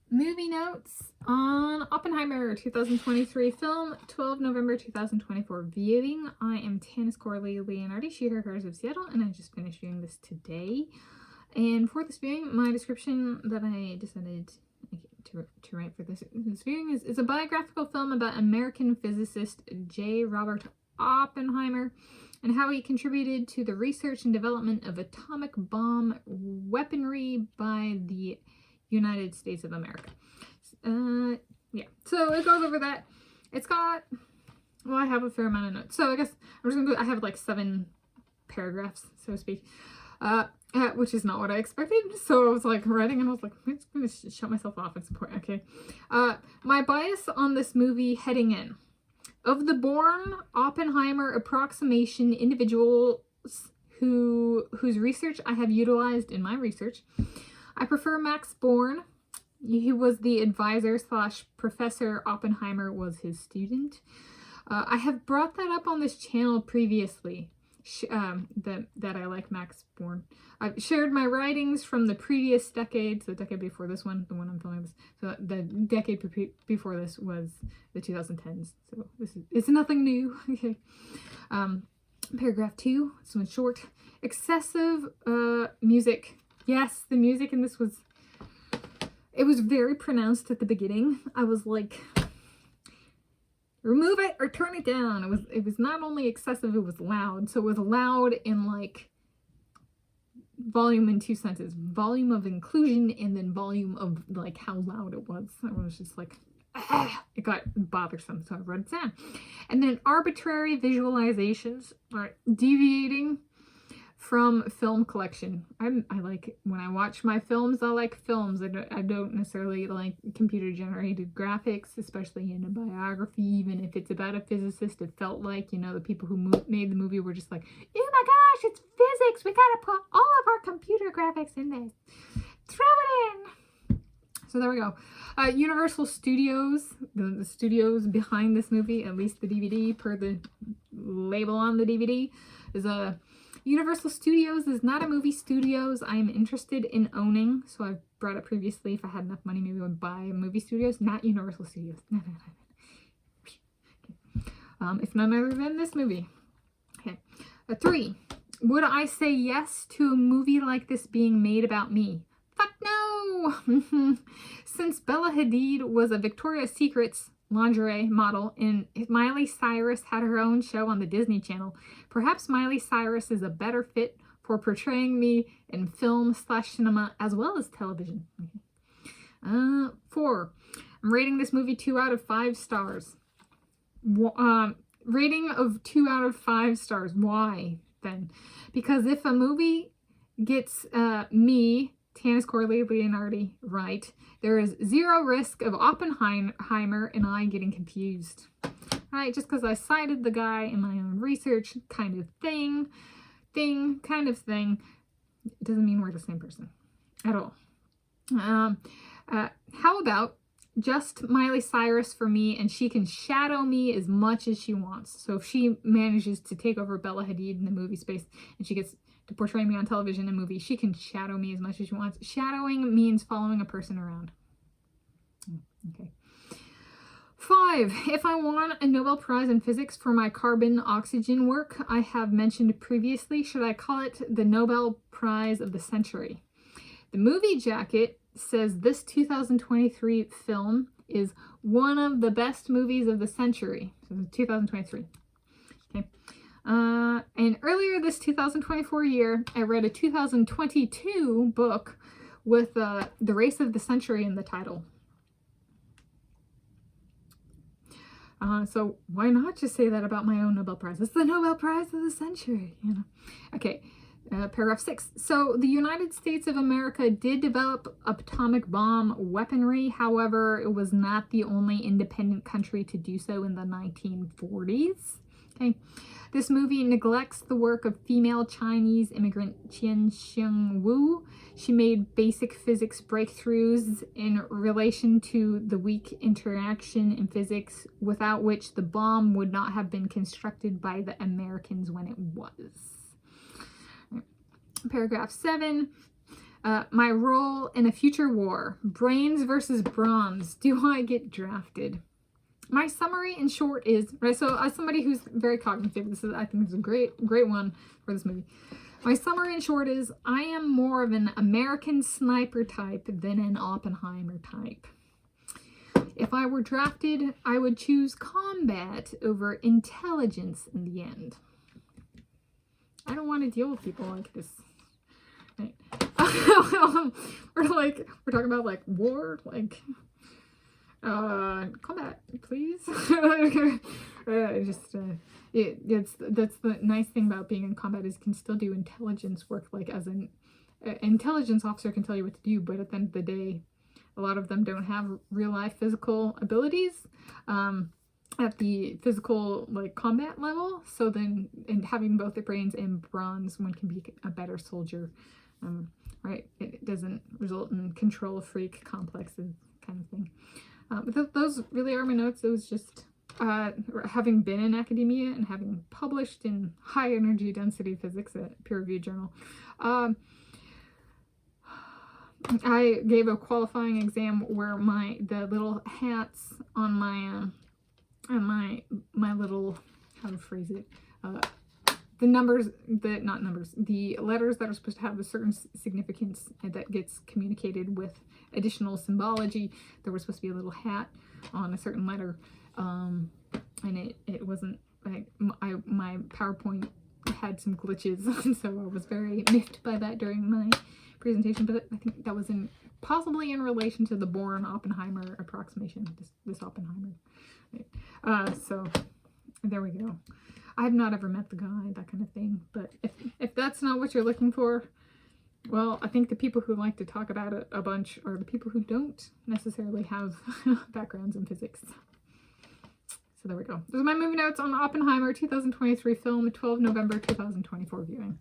Movie notes on Oppenheimer 2023 film, 12 November 2024 viewing. I am Tanis Coralee Leonhardi, she, her, hers of Seattle, and I just finished viewing this today. And for this viewing, my description that I decided to write for this viewing is a biographical film about American physicist J. Robert Oppenheimer and how he contributed to the research and development of atomic bomb weaponry by the United States of America. Yeah, so it goes over that. It's got, well, I have a fair amount of notes, so I guess I'm just gonna go, I have like 7 paragraphs, so to speak, which is not what I expected. So I was like writing and I was like, I'm just gonna shut myself off at some point. Okay. My bias on this movie heading in: of the Born Oppenheimer approximation individuals whose research I have utilized in my research, I prefer Max Born. He was the advisor / Professor Oppenheimer was his student. I have brought that up on this channel previously, that I like Max Born. I've shared my writings from the previous decades, the decade before this one, the one I'm filming this. So the decade before this was the 2010s. So it's nothing new. Okay. Paragraph 2, this one's short. Excessive music. Yes, the music in this was, it was very pronounced at the beginning. I was like, remove it or turn it down. It was not only excessive, it was loud. So it was loud in like volume in 2 senses. Volume of inclusion and then volume of like how loud it was. I was just like, it got bothersome, so I wrote it down. And then arbitrary visualizations are deviating from film collection. I like, when I watch my films, I like films. I don't necessarily like computer generated graphics, especially in a biography. Even if it's about a physicist, it felt like, you know, the people who made the movie were just like, oh my gosh, it's physics, we gotta put all of our computer graphics in this, throw it in. So there we go. Universal Studios, the studios behind this movie, at least the DVD per the label on the DVD, is a Universal Studios is not a movie studios I'm interested in owning. So I've brought it previously. If I had enough money, maybe I would buy movie studios, not Universal Studios. No. Okay. If none other than this movie. Okay. 3. Would I say yes to a movie like this being made about me? Fuck no! Since Bella Hadid was a Victoria's Secret's lingerie model and Miley Cyrus had her own show on the Disney Channel, perhaps Miley Cyrus is a better fit for portraying me in film / cinema as well as television. 4. I'm rating this movie 2 out of 5 stars. Rating of 2 out of 5 stars. Why then? Because if a movie gets me, Tanis Coralee Leonhardi, right, there is 0 risk of Oppenheimer and I getting confused. Right, just because I cited the guy in my own research kind of thing, it doesn't mean we're the same person at all. How about just Miley Cyrus for me, and she can shadow me as much as she wants. So if she manages to take over Bella Hadid in the movie space and she gets to portray me on television and movie, she can shadow me as much as she wants. Shadowing means following a person around. Okay. 5. If I won a Nobel Prize in Physics for my carbon-oxygen work I have mentioned previously, should I call it the Nobel Prize of the Century? The movie jacket says this 2023 film is one of the best movies of the century. So 2023. Okay. And earlier this 2024 year, I read a 2022 book with The Race of the Century in the title. So why not just say that about my own Nobel Prize? It's the Nobel Prize of the century, you know. Okay, paragraph 6. So the United States of America did develop atomic bomb weaponry. However, it was not the only independent country to do so in the 1940s. Okay. This movie neglects the work of female Chinese immigrant Qian Wu. She made basic physics breakthroughs in relation to the weak interaction in physics, without which the bomb would not have been constructed by the Americans when it was. Paragraph 7. My role in a future war. Brains versus bronze. Do I get drafted? My summary in short is, right, so as somebody who's very cognitive, I think this is a great one for this movie. My summary in short is, I am more of an American sniper type than an Oppenheimer type. If I were drafted, I would choose combat over intelligence in the end. I don't want to deal with people like this. Right. we're talking about like war, like combat, please. That's the nice thing about being in combat is you can still do intelligence work. Like as an intelligence officer can tell you what to do, but at the end of the day, a lot of them don't have real life physical abilities at the physical like combat level. So then, and having both the brains and bronze, one can be a better soldier. Right? It doesn't result in control freak complexes kind of thing. But those really are my notes. It was just having been in academia and having published in high energy density physics, a peer-reviewed journal. I gave a qualifying exam where the little hats on my little, how to phrase it, the letters that are supposed to have a certain significance that gets communicated with additional symbology. There was supposed to be a little hat on a certain letter, and it wasn't, like, my PowerPoint had some glitches, so I was very miffed by that during my presentation, but I think that was possibly in relation to the Born-Oppenheimer approximation, this Oppenheimer. Right. So there we go. I've not ever met the guy, that kind of thing. But if that's not what you're looking for, well, I think the people who like to talk about it a bunch are the people who don't necessarily have backgrounds in physics. So there we go. Those are my movie notes on Oppenheimer 2023 film, 12 November 2024 viewing.